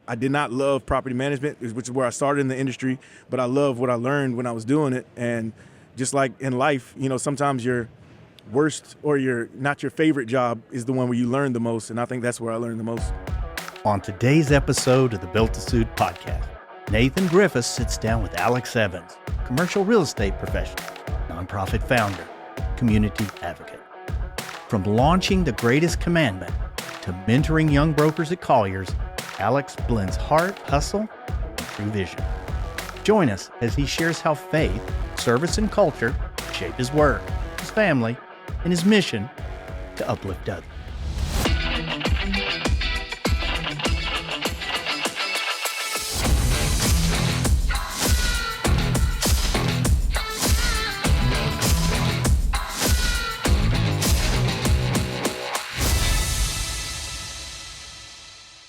I did not love property management, which is where I started in the industry, but I love what I learned when I was doing it. And just like in life, sometimes your worst or not your favorite job is the one where you learn the most. And I think that's where I learned the most. On today's episode of the BUILT2SUIT podcast, Nathan Griffis sits down with Alex Evans, commercial real estate professional, nonprofit founder, community advocate. From launching the Greatest Commandment to mentoring young brokers at Colliers, Alex blends heart, hustle, and true vision. Join us as he shares how faith, service, and culture shape his work, his family, and his mission to uplift others.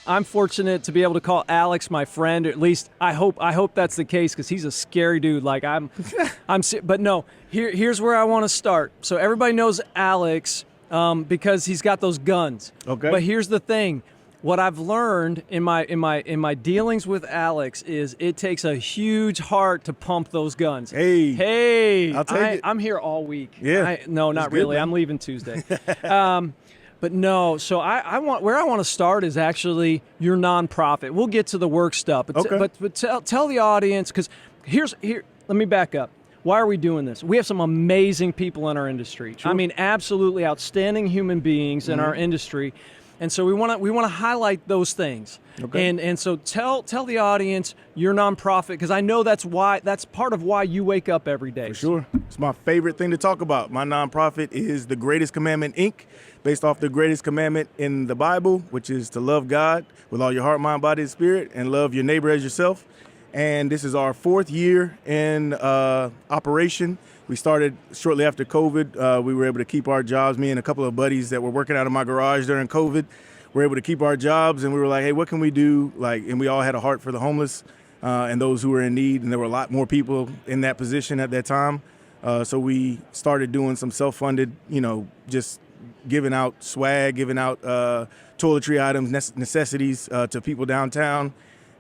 I'm fortunate to be able to call Alex my friend, or at least I hope that's the case, because he's a scary dude. Like but no, here's where I want to start. So everybody knows Alex because he's got those guns. Okay. But here's the thing. What I've learned in my dealings with Alex is it takes a huge heart to pump those guns. Hey, I'll take it. I'm here all week. Yeah. No, not really. I'm leaving Tuesday. But no, so I want to start is actually your nonprofit. We'll get to the work stuff, but okay. but tell the audience, because let me back up. Why are we doing this? We have some amazing people in our industry. Sure. I mean, absolutely outstanding human beings in our industry, and so we want to highlight those things. Okay. And so tell the audience your nonprofit, because I know that's part of why you wake up every day. For sure. It's my favorite thing to talk about. My nonprofit is the Greatest Commandment, Inc., based off the greatest commandment in the Bible, which is to love God with all your heart, mind, body, and spirit, and love your neighbor as yourself. And this is our 4th year in operation. We started shortly after COVID. We were able to keep our jobs. Me and a couple of buddies that were working out of my garage during COVID were able to keep our jobs, and we were like, hey, what can we do? And we all had a heart for the homeless and those who were in need, and there were a lot more people in that position at that time. So we started doing some self-funded, just giving out swag, giving out toiletry items, necessities to people downtown.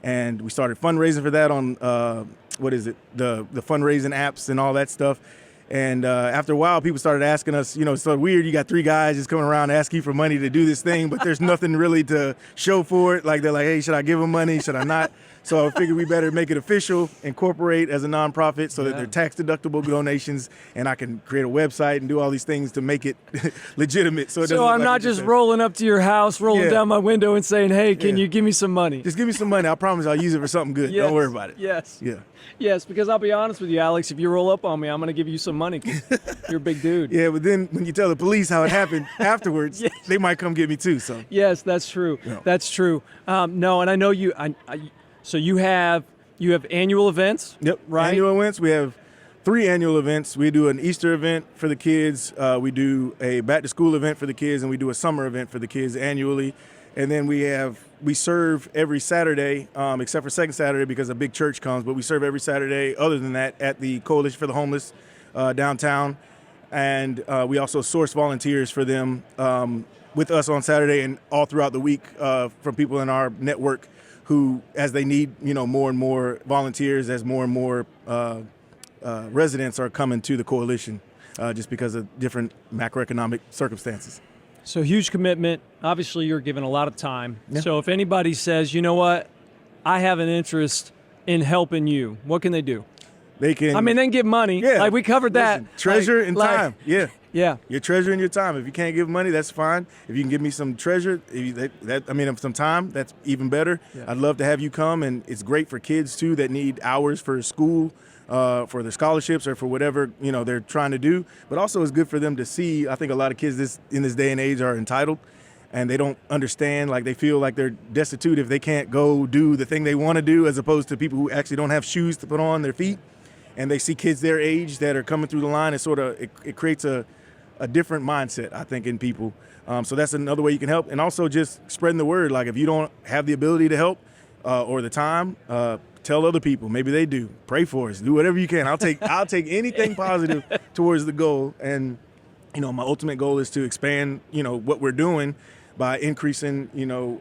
And we started fundraising for that on, the fundraising apps and all that stuff. And after a while, people started asking us, it's so weird. You got 3 guys just coming around asking you for money to do this thing, but there's nothing really to show for it. Like, they're like, hey, should I give them money? Should I not? So I figured we better make it official, incorporate as a nonprofit so that they're tax-deductible donations, and I can create a website and do all these things to make it legitimate. So I'm not just rolling up to your house, rolling down my window and saying, hey, can you give me some money? Just give me some money. I promise I'll use it for something good. Yes. Don't worry about it. Yes. Yeah. Yes, because I'll be honest with you, Alex, if you roll up on me, I'm going to give you some money. You're a big dude. Yeah, but then when you tell the police how it happened afterwards, they might come get me too. So yes, that's true. Yeah. That's true. No, and I know you. So you have annual events. Yep. Right. Annual events. We have 3 annual events. We do an Easter event for the kids. We do a back to school event for the kids, and we do a summer event for the kids annually. And then we serve every Saturday, except for second Saturday because a big church comes, but we serve every Saturday other than that at the Coalition for the Homeless downtown. And we also source volunteers for them with us on Saturday and all throughout the week from people in our network who, as they need, more and more volunteers, as more and more residents are coming to the coalition just because of different macroeconomic circumstances. So huge commitment. Obviously, you're given a lot of time. Yeah. So if anybody says, you know what, I have an interest in helping you, what can they do? They can. They can give money. Yeah. Like we covered that. Treasure and time. Yeah. Yeah. Your treasure and your time. If you can't give money, that's fine. If you can give me some treasure, some time, that's even better. Yeah. I'd love to have you come, and it's great for kids too that need hours for school, for their scholarships or for whatever they're trying to do. But also, it's good for them to see. I think a lot of kids in this day and age are entitled, and they don't understand. Like, they feel like they're destitute if they can't go do the thing they want to do, as opposed to people who actually don't have shoes to put on their feet. And they see kids their age that are coming through the line, and it creates a different mindset, I think, in people. So that's another way you can help. And also just spreading the word. Like, if you don't have the ability to help or the time, tell other people. Maybe they do. Pray for us. Do whatever you can. I'll take anything positive towards the goal. And my ultimate goal is to expand what we're doing. by increasing,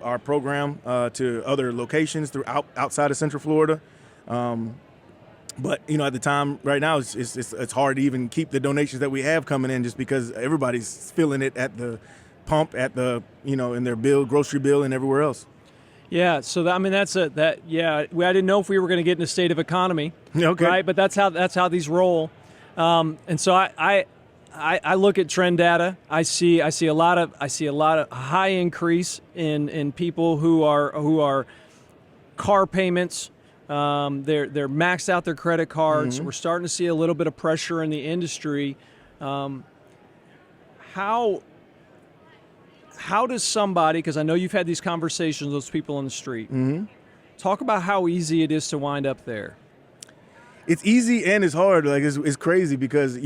our program to other locations outside of Central Florida. But at the time right now, it's hard to even keep the donations that we have coming in, just because everybody's feeling it at the pump, at the in their grocery bill, and everywhere else. Yeah, so I didn't know if we were going to get in a state of economy, Okay. right? But that's how these roll, and so I look at trend data. I see a lot of high increase in people who are car payments. They're maxed out their credit cards. Mm-hmm. We're starting to see a little bit of pressure in the industry. How does somebody, because I know you've had these conversations with those people on the street, talk about how easy it is to wind up there? It's easy and it's hard. Like it's crazy because, if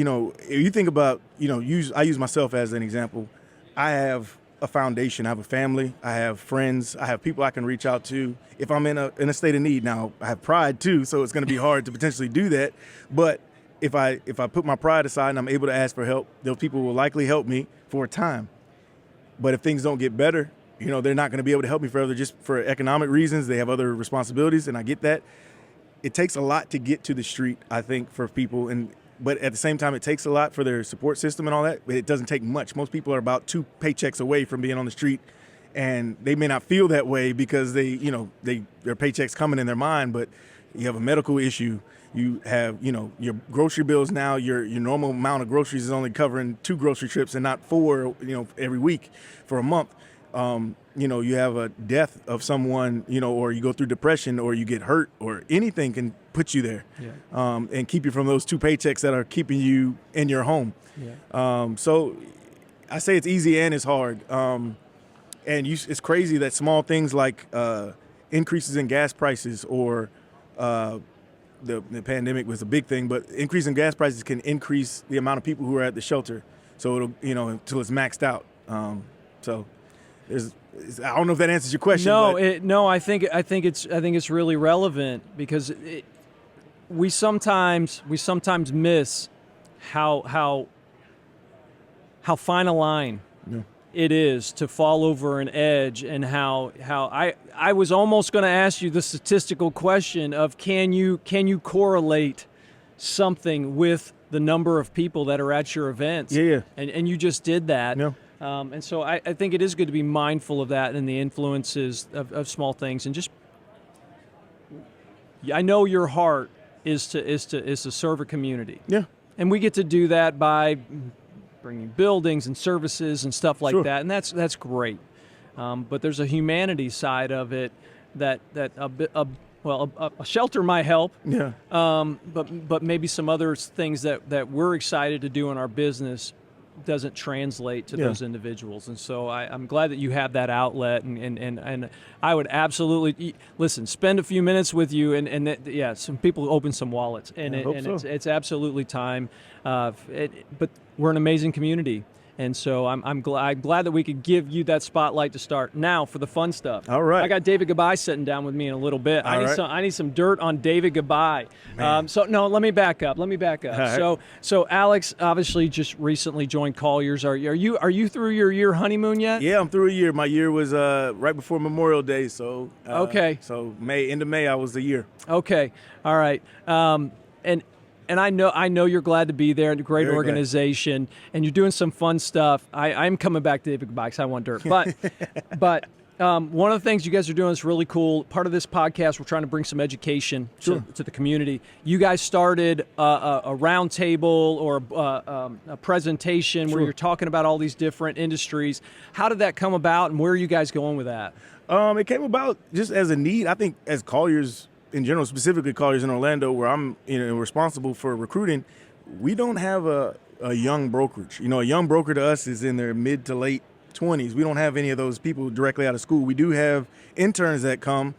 you think about, I use myself as an example. I have a foundation. I have a family. I have friends. I have people I can reach out to if I'm in a state of need. Now, I have pride too, so it's going to be hard to potentially do that. But if I put my pride aside and I'm able to ask for help, those people will likely help me for a time. But if things don't get better, they're not going to be able to help me forever just for economic reasons. They have other responsibilities, and I get that. It takes a lot to get to the street, I think, for people. But at the same time, it takes a lot for their support system and all that. But it doesn't take much. Most people are about 2 paychecks away from being on the street, and they may not feel that way because their paychecks coming in their mind. But you have a medical issue. You have, your grocery bills now, your normal amount of groceries is only covering 2 grocery trips and not 4, every week for a month. You have a death of someone, or you go through depression or you get hurt or anything can put you there, and keep you from those 2 paychecks that are keeping you in your home. Yeah. So I say it's easy and it's hard. It's crazy that small things like increases in gas prices or the pandemic was a big thing, but increase in gas prices can increase the amount of people who are at the shelter. So it'll, until it's maxed out. So I don't know if that answers your question. No, I think it's really relevant because we sometimes miss how fine a line it is to fall over an edge, and how I was almost going to ask you the statistical question of can you correlate something with the number of people that are at your events? Yeah. And you just did that. Yeah. And so I think it is good to be mindful of that and the influences of small things. And just, I know your heart is to serve a community. Yeah. And we get to do that by bringing buildings and services and stuff like that, and that's great. But there's a humanity side of it that a shelter might help. Yeah. But maybe some other things that we're excited to do in our business doesn't translate to those individuals. And so I'm glad that you have that outlet, and I would absolutely spend a few minutes with you, and some people open some wallets, and it's absolutely time. But we're an amazing community. And so I'm glad that we could give you that spotlight to start. Now for the fun stuff. All right. I got David Gabai sitting down with me in a little bit. I need some dirt on David Gabai. Let me back up. Right. So Alex obviously just recently joined Colliers. Are you through your year honeymoon yet? Yeah, I'm through a year. My year was right before Memorial Day. So okay. So end of May I was a year. Okay. All right. And I know you're glad to be there, and a great Very organization, and you're doing some fun stuff. I'm coming back to David Gabai because I want dirt. But one of the things you guys are doing is really cool. Part of this podcast, we're trying to bring some education to the community. You guys started a round table or a presentation where you're talking about all these different industries. How did that come about, and where are you guys going with that? It came about just as a need. I think as Colliers in general, specifically Colliers in Orlando, where I'm responsible for recruiting, we don't have a young brokerage. A young broker to us is in their mid to late 20s. We don't have any of those people directly out of school. We do have interns that come,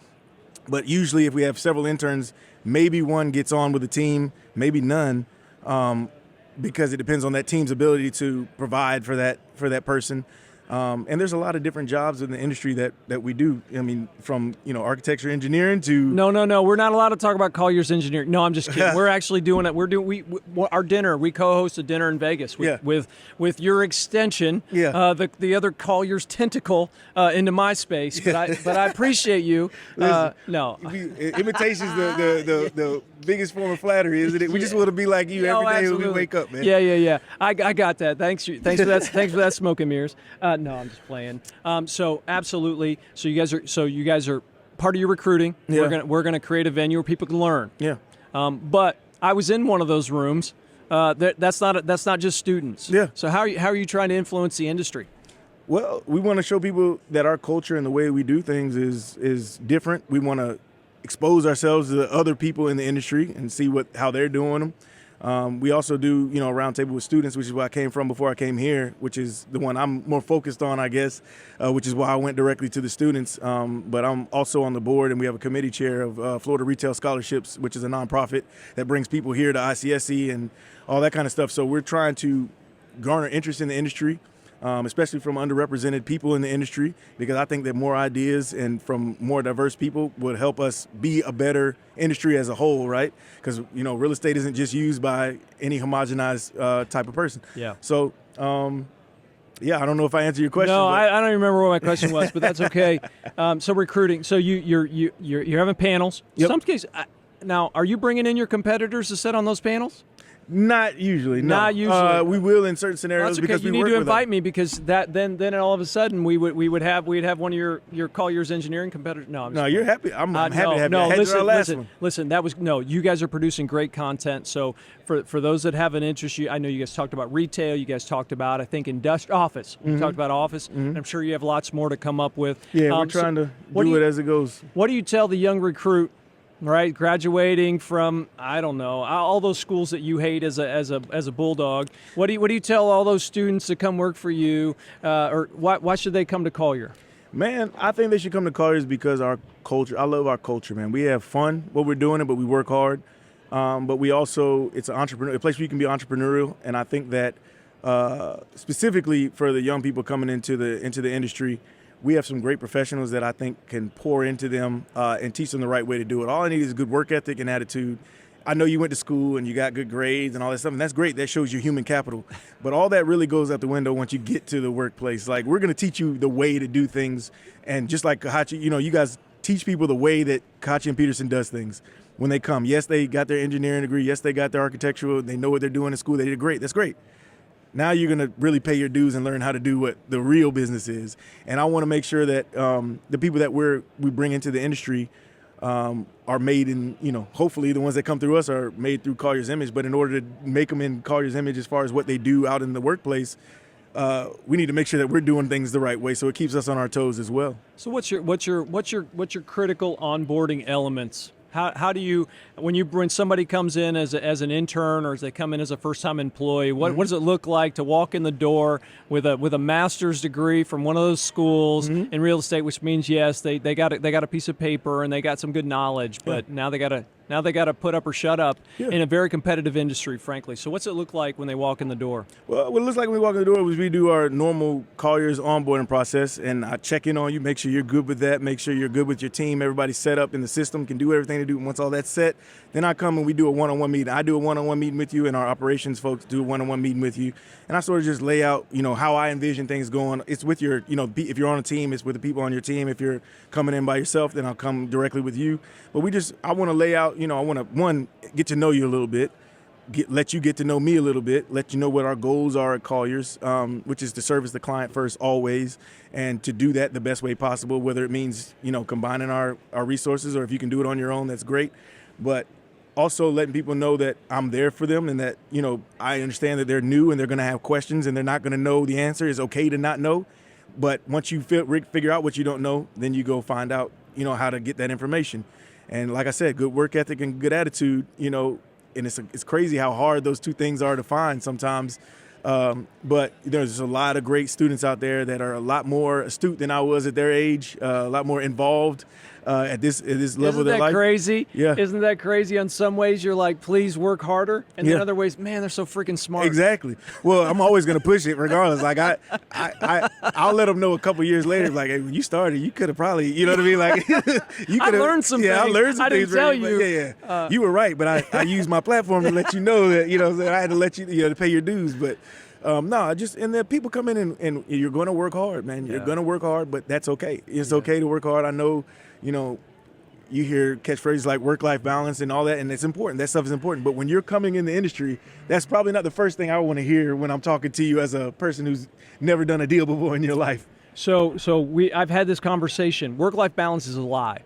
but usually if we have several interns, maybe one gets on with the team, maybe none, because it depends on that team's ability to provide for that person. And there's a lot of different jobs in the industry that we do. I mean, from, architecture, engineering to... No. We're not allowed to talk about Colliers Engineering. No, I'm just kidding. We're actually doing it. Our dinner. We co-host a dinner in Vegas with your extension, the other Colliers tentacle into my space. But I appreciate you. No. Imitation's the biggest form of flattery, isn't it? We just want to be like you every day when we wake up, man. Yeah. I got that. Thanks for that. Thanks for that, smoke and mirrors. No, I'm just playing. So absolutely. So you guys are part of your recruiting. Yeah. We're gonna create a venue where people can learn. Yeah. But I was in one of those rooms. That's not just students. Yeah. So how are you trying to influence the industry? Well, we want to show people that our culture and the way we do things is different. We want to expose ourselves to other people in the industry and see how they're doing them. We also do, a roundtable with students, which is where I came from before I came here, which is the one I'm more focused on, I guess, which is why I went directly to the students. But I'm also on the board, and we have a committee chair of Florida Retail Scholarships, which is a nonprofit that brings people here to ICSC and all that kind of stuff. So we're trying to garner interest in the industry, especially from underrepresented people in the industry, because I think that more ideas and from more diverse people would help us be a better industry as a whole, right? Because, real estate isn't just used by any homogenized type of person. Yeah. So, I don't know if I answered your question. No, I don't remember what my question was, but that's okay. So recruiting. So you're having panels. Yep. Some cases. Now, are you bringing in your competitors to sit on those panels? Not usually. No. Not usually. We will in certain scenarios, That's okay. because you we need work to with invite them. me, because then all of a sudden we'd have one of your Colliers Engineering competitors. No, I'm just You're happy. I'm happy to have no, you. I had our last listen. one. You guys are producing great content. So for those that have an interest, I know you guys talked about retail. You guys talked about, I think, office. You talked about office. And I'm sure you have lots more to come up with. Yeah, we're trying to do it as it goes. What do you tell the young recruit? Right, graduating from, I don't know, all those schools that you hate as a bulldog. What do you tell all those students to come work for you, or why should they come to Collier? Man, I think they should come to Colliers because our culture. I love our culture, man. We have fun while we're doing it, but we work hard. But we also, it's a place where you can be entrepreneurial, and I think that specifically for the young people coming into the industry, we have some great professionals that I think can pour into them and teach them the right way to do it. All I need is a good work ethic and attitude. I know you went to school and you got good grades and all that stuff, and that's great. That shows your human capital. But all that really goes out the window once you get to the workplace. Like, we're going to teach you the way to do things. And just like Kahachi, you guys teach people the way that Kahachi and Peterson does things when they come. Yes, they got their engineering degree. Yes, they got their architectural. They know what they're doing in school. They did great. That's great. Now you're going to really pay your dues and learn how to do what the real business is. And I want to make sure that the people that we bring into the industry are made in, hopefully the ones that come through us are made through Colliers image. But in order to make them in Colliers image as far as what they do out in the workplace, we need to make sure that we're doing things the right way, so it keeps us on our toes as well. So what's your critical onboarding elements? How do you, when somebody comes in as an intern or as they come in as a first-time employee, what does it look like to walk in the door with a master's degree from one of those schools in real estate, which means yes, they got a piece of paper and they got some good knowledge, but now they got to put up or shut up in a very competitive industry, frankly. So what's it look like when they walk in the door? Well, what it looks like when we walk in the door is we do our normal Colliers onboarding process, and I check in on you, make sure you're good with that, make sure you're good with your team, everybody's set up in the system, can do everything to do. Once all that's set, then I come and we do a one-on-one meeting. I do a one-on-one meeting with you, and our operations folks do a one-on-one meeting with you. And I sort of just lay out, how I envision things going. It's with your, if you're on a team, it's with the people on your team. If you're coming in by yourself, then I'll come directly with you. But I want to lay out, I want to, one, get to know you a little bit, let you get to know me a little bit, let you know what our goals are at Colliers, which is to service the client first always, and to do that the best way possible, whether it means, combining our resources, or if you can do it on your own, that's great. But also letting people know that I'm there for them, and that, I understand that they're new and they're going to have questions and they're not going to know the answer. It's okay to not know. But once you figure out what you don't know, then you go find out, how to get that information. And like I said, good work ethic and good attitude, and it's crazy how hard those two things are to find sometimes. But there's a lot of great students out there that are a lot more astute than I was at their age, a lot more involved, at this level Isn't of their that life. crazy? Yeah. Isn't that crazy? On some ways, you're like, please work harder. And then other ways, man, they're so freaking smart. Exactly. Well, I'm always going to push it regardless. Like I'll let them know a couple years later, like, hey, when you started, you could have probably, you know what I mean? Like you I learned some things. I learned some I things. didn't tell really, you. Yeah. You were right, but I used my platform to let you know that, you know, I had to let you, to pay your dues. But no, and then people come in and you're going to work hard, man. You're going to work hard, but that's okay. It's okay to work hard. I know, you hear catchphrases like work-life balance and all that, and it's important. That stuff is important. But when you're coming in the industry, that's probably not the first thing I want to hear when I'm talking to you as a person who's never done a deal before in your life. So I've had this conversation. Work-life balance is a lie.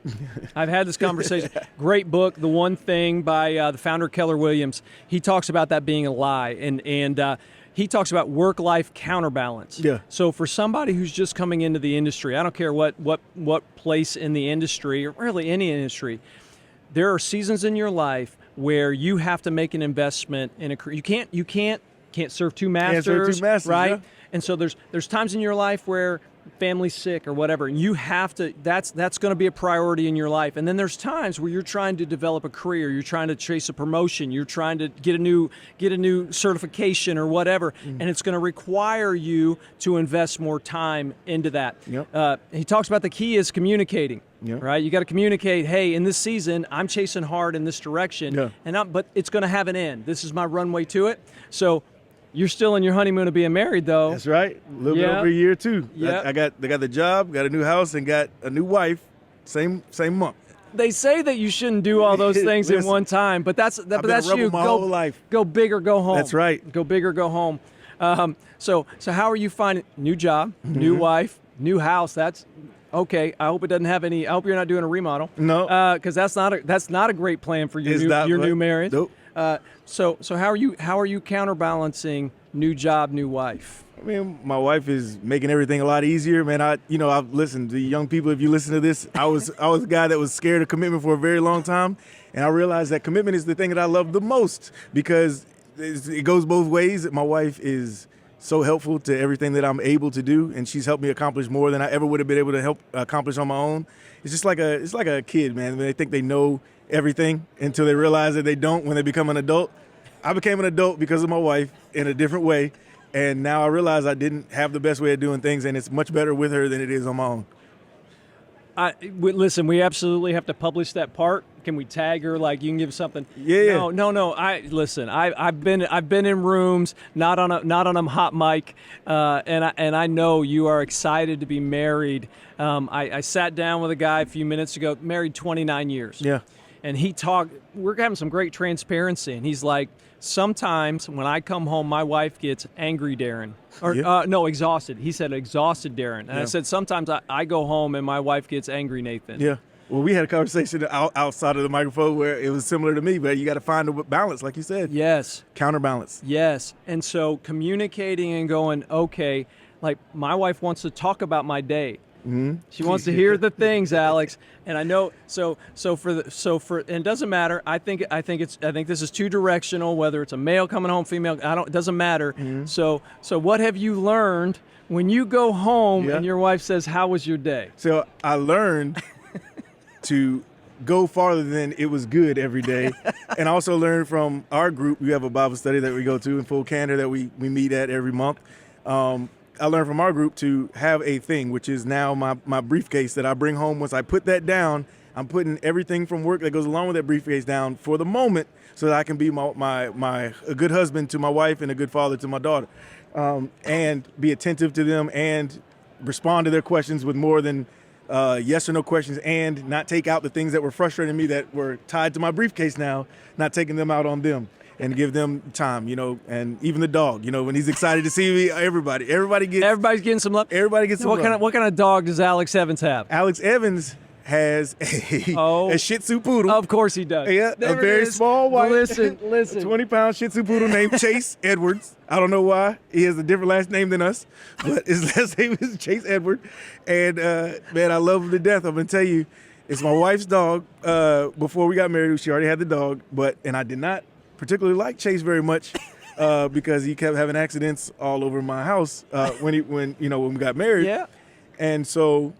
I've had this conversation. Great book, The One Thing by the founder Keller Williams. He talks about that being a lie, and he talks about work-life counterbalance. Yeah. So for somebody who's just coming into the industry, I don't care what place in the industry, or really any industry, there are seasons in your life where you have to make an investment in a career. You can't serve two masters, right? Yeah. And so there's times in your life where family's sick or whatever, and you have to, that's going to be a priority in your life. And then there's times where you're trying to develop a career, you're trying to chase a promotion, you're trying to get a new certification or whatever, and it's going to require you to invest more time into that. Yep. He talks about the key is communicating. Yep. Right, you got to communicate. Hey, in this season, I'm chasing hard in this direction, but it's going to have an end. This is my runway to it. So you're still in your honeymoon of being married, though. That's right. A little bit over a year too. Yeah. I got the job, got a new house, and got a new wife. Same month. They say that you shouldn't do all those things in one time, but that's I've been a rebel you. my whole life. Go big or go home. That's right. Go big or go home. So how are you finding new job, new wife, new house? That's okay. I hope it doesn't have any. I hope you're not doing a remodel. No, because that's not a great plan for your new marriage. Nope. So how are you counterbalancing new job, new wife? I mean, my wife is making everything a lot easier, man. I've listened to young people. If you listen to this, I was a guy that was scared of commitment for a very long time, and I realized that commitment is the thing that I love the most because it goes both ways. My wife is so helpful to everything that I'm able to do, and she's helped me accomplish more than I ever would have been able to help accomplish on my own. It's just like a kid, man. They think they know everything until they realize that they don't when they become an adult. I became an adult because of my wife in a different way, and now I realize I didn't have the best way of doing things, and it's much better with her than it is on my own. Listen, we absolutely have to publish that part. Can we tag her? Like, you can give something. Yeah. No. I've been in rooms, not on a hot mic, and I know you are excited to be married. I sat down with a guy a few minutes ago, married 29 years. Yeah. And we're having some great transparency, and he's like, sometimes when I come home, my wife gets angry, Darren. Or exhausted. He said exhausted, Darren. And I said, sometimes I go home and my wife gets angry, Nathan. Yeah. Well, we had a conversation outside of the microphone where it was similar to me, but you got to find a balance, like you said. Yes. Counterbalance. Yes. And so communicating and going, okay, like my wife wants to talk about my day. Mm-hmm. She wants to hear the things, Alex, and I know. So and it doesn't matter. I think this is two directional. Whether it's a male coming home, female, it doesn't matter. Mm-hmm. So what have you learned when you go home and your wife says, "How was your day?" So I learned to go farther than it was good every day, and also learned from our group. We have a Bible study that we go to in full candor that we meet at every month. I learned from our group to have a thing, which is now my briefcase that I bring home. Once I put that down, I'm putting everything from work that goes along with that briefcase down for the moment so that I can be a good husband to my wife and a good father to my daughter, and be attentive to them and respond to their questions with more than yes or no questions, and not take out the things that were frustrating me that were tied to my briefcase now, not taking them out on them. And give them time, and even the dog, when he's excited to see me, everybody's getting some love. Everybody gets some love. What kind of dog does Alex Evans have? Alex Evans has a Shih Tzu poodle. Of course he does. Yeah, a very small white, listen, 20-pound Shih Tzu poodle named Chase Edwards. I don't know why. He has a different last name than us, but his last name is Chase Edward. And man, I love him to death. I'm gonna tell you, it's my wife's dog. Before we got married, she already had the dog, and I did not particularly like Chase very much because he kept having accidents all over my house when we got married. Yeah. And so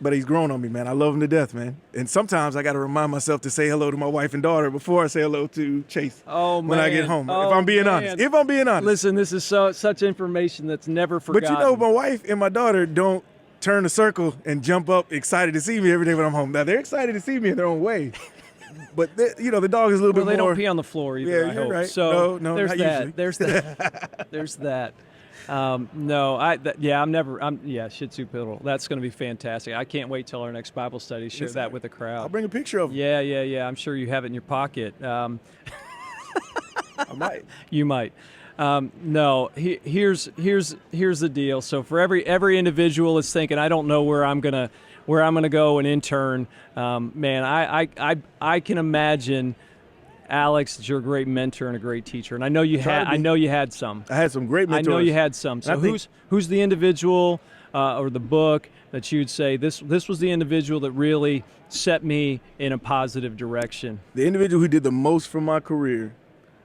but he's grown on me, man. I love him to death, man. And sometimes I got to remind myself to say hello to my wife and daughter before I say hello to Chase when I get home. If I'm being honest. If I'm being honest. Listen, this is such information that's never forgotten. But you know, my wife and my daughter don't turn a circle and jump up excited to see me every day when I'm home. Now, they're excited to see me in their own way. But, you know, the dog is a little bit more. They don't pee on the floor either, Yeah, I hope. Right. So no, there's not that. usually. There's that. There's that. Shih Tzu Poodle. That's going to be fantastic. I can't wait till our next Bible study to share that with the crowd. I'll bring a picture of him. Yeah. I'm sure you have it in your pocket. I might. You might. Here's the deal. So for every individual is thinking, I don't know where I'm gonna go and intern. Man, I can imagine, Alex, that you're a great mentor and a great teacher, and I know you had some. I had some great mentors. I know you had some. So who's the individual or the book that you'd say this was the individual that really set me in a positive direction? The individual who did the most for my career.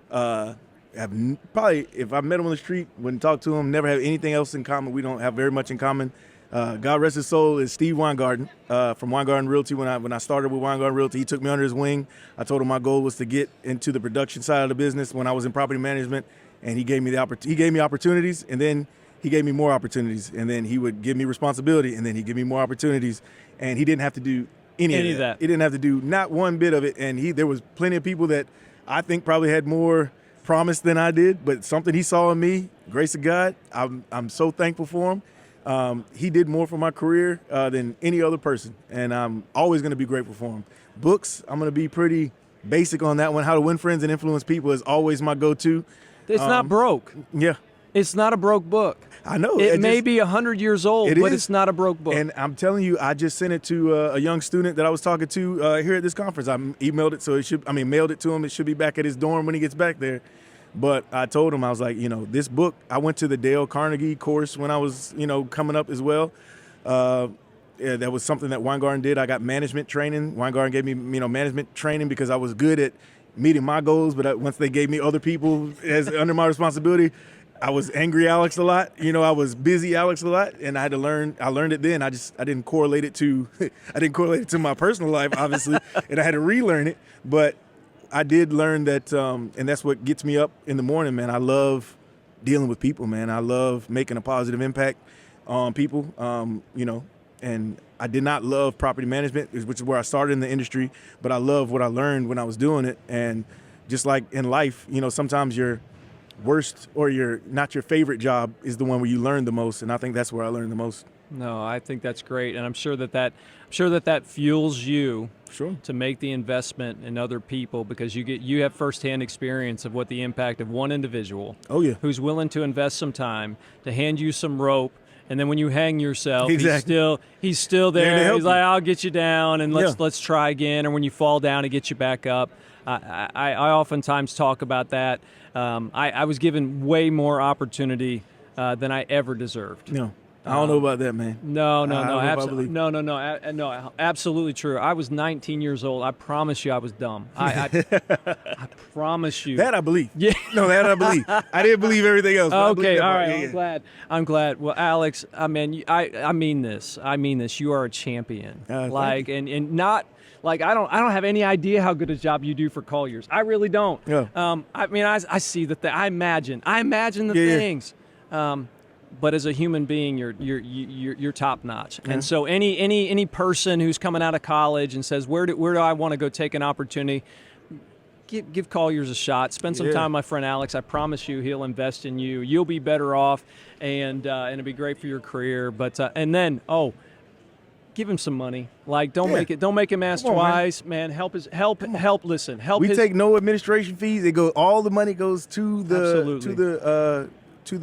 Probably, if I met him on the street, wouldn't talk to him, never have anything else in common. We don't have very much in common. God rest his soul, is Steve Weingarten from Weingarten Realty. When I started with Weingarten Realty, he took me under his wing. I told him my goal was to get into the production side of the business when I was in property management, and he gave me opportunities, and then he gave me more opportunities, and then he would give me responsibility, and then he'd give me more opportunities, and he didn't have to do any of that. He didn't have to do not one bit of it, and there was plenty of people that I think probably had more promise than I did, but something he saw in me, grace of God, I'm so thankful for him. He did more for my career than any other person, and I'm always going to be grateful for him. Books, I'm going to be pretty basic on that one. How to Win Friends and Influence People is always my go-to. It's not broke. Yeah. It's not a broke book. I know. It may be 100 years old, but it's not a broke book. And I'm telling you, I just sent it to a young student that I was talking to here at this conference. I emailed it, mailed it to him. It should be back at his dorm when he gets back there. But I told him, I was like, this book, I went to the Dale Carnegie course when I was, coming up as well. That was something that Weingarten did. I got management training. Weingarten gave me, management training because I was good at meeting my goals. But once they gave me other people as under my responsibility, I was angry Alex a lot. I was busy Alex a lot, and I had to learn. I learned it then. I didn't correlate it to my personal life, obviously, and I had to relearn it. But I did learn that, and that's what gets me up in the morning, man. I love dealing with people, man. I love making a positive impact on people, and I did not love property management, which is where I started in the industry, but I love what I learned when I was doing it. And just like in life, sometimes your worst or not your favorite job is the one where you learn the most, and I think that's where I learned the most. No, I think that's great, and I'm sure that fuels you to make the investment in other people, because you have firsthand experience of what the impact of one individual who's willing to invest some time to hand you some rope, and then when you hang yourself, he's still there. He's like, I'll get you down, and let's try again. Or when you fall down, he gets you back up. I oftentimes talk about that. I was given way more opportunity than I ever deserved. No. I don't know about that, man. No, absolutely true. I was 19 years old. I promise you I was dumb. I promise you. That I believe. Yeah. No, that I believe. I didn't believe everything else. Okay, all right. Yeah. I'm glad. Well, Alex, I mean this. You are a champion. And not like I don't have any idea how good a job you do for Colliers. I really don't. Yeah. I see I imagine the things. But as a human being, you're top notch. And so any person who's coming out of college and says, where do I want to go take an opportunity, give Colliers a shot. Spend some time with my friend Alex. I promise you, he'll invest in you. You'll be better off, and it'll be great for your career. But and then give him some money. Like don't make him ask twice, man. Help. Listen, help. We take no administration fees. All the money goes to the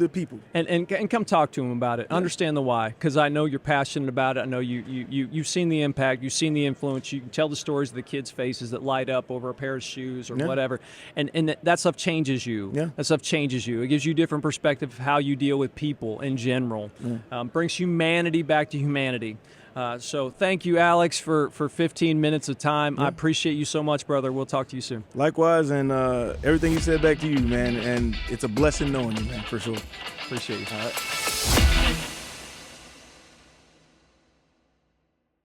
people. And come talk to him about it. Understand the why, because I know you're passionate about it. I know you've seen the impact, you've seen the influence. You can tell the stories of the kids' faces that light up over a pair of shoes or whatever. And that stuff changes you. Yeah. That stuff changes you. It gives you a different perspective of how you deal with people in general. Brings humanity back to humanity. So thank you, Alex, for 15 minutes of time. I appreciate you so much, brother. We'll talk to you soon. Likewise, and everything you said back to you, man. And it's a blessing knowing you, man, for sure. Appreciate you. All right.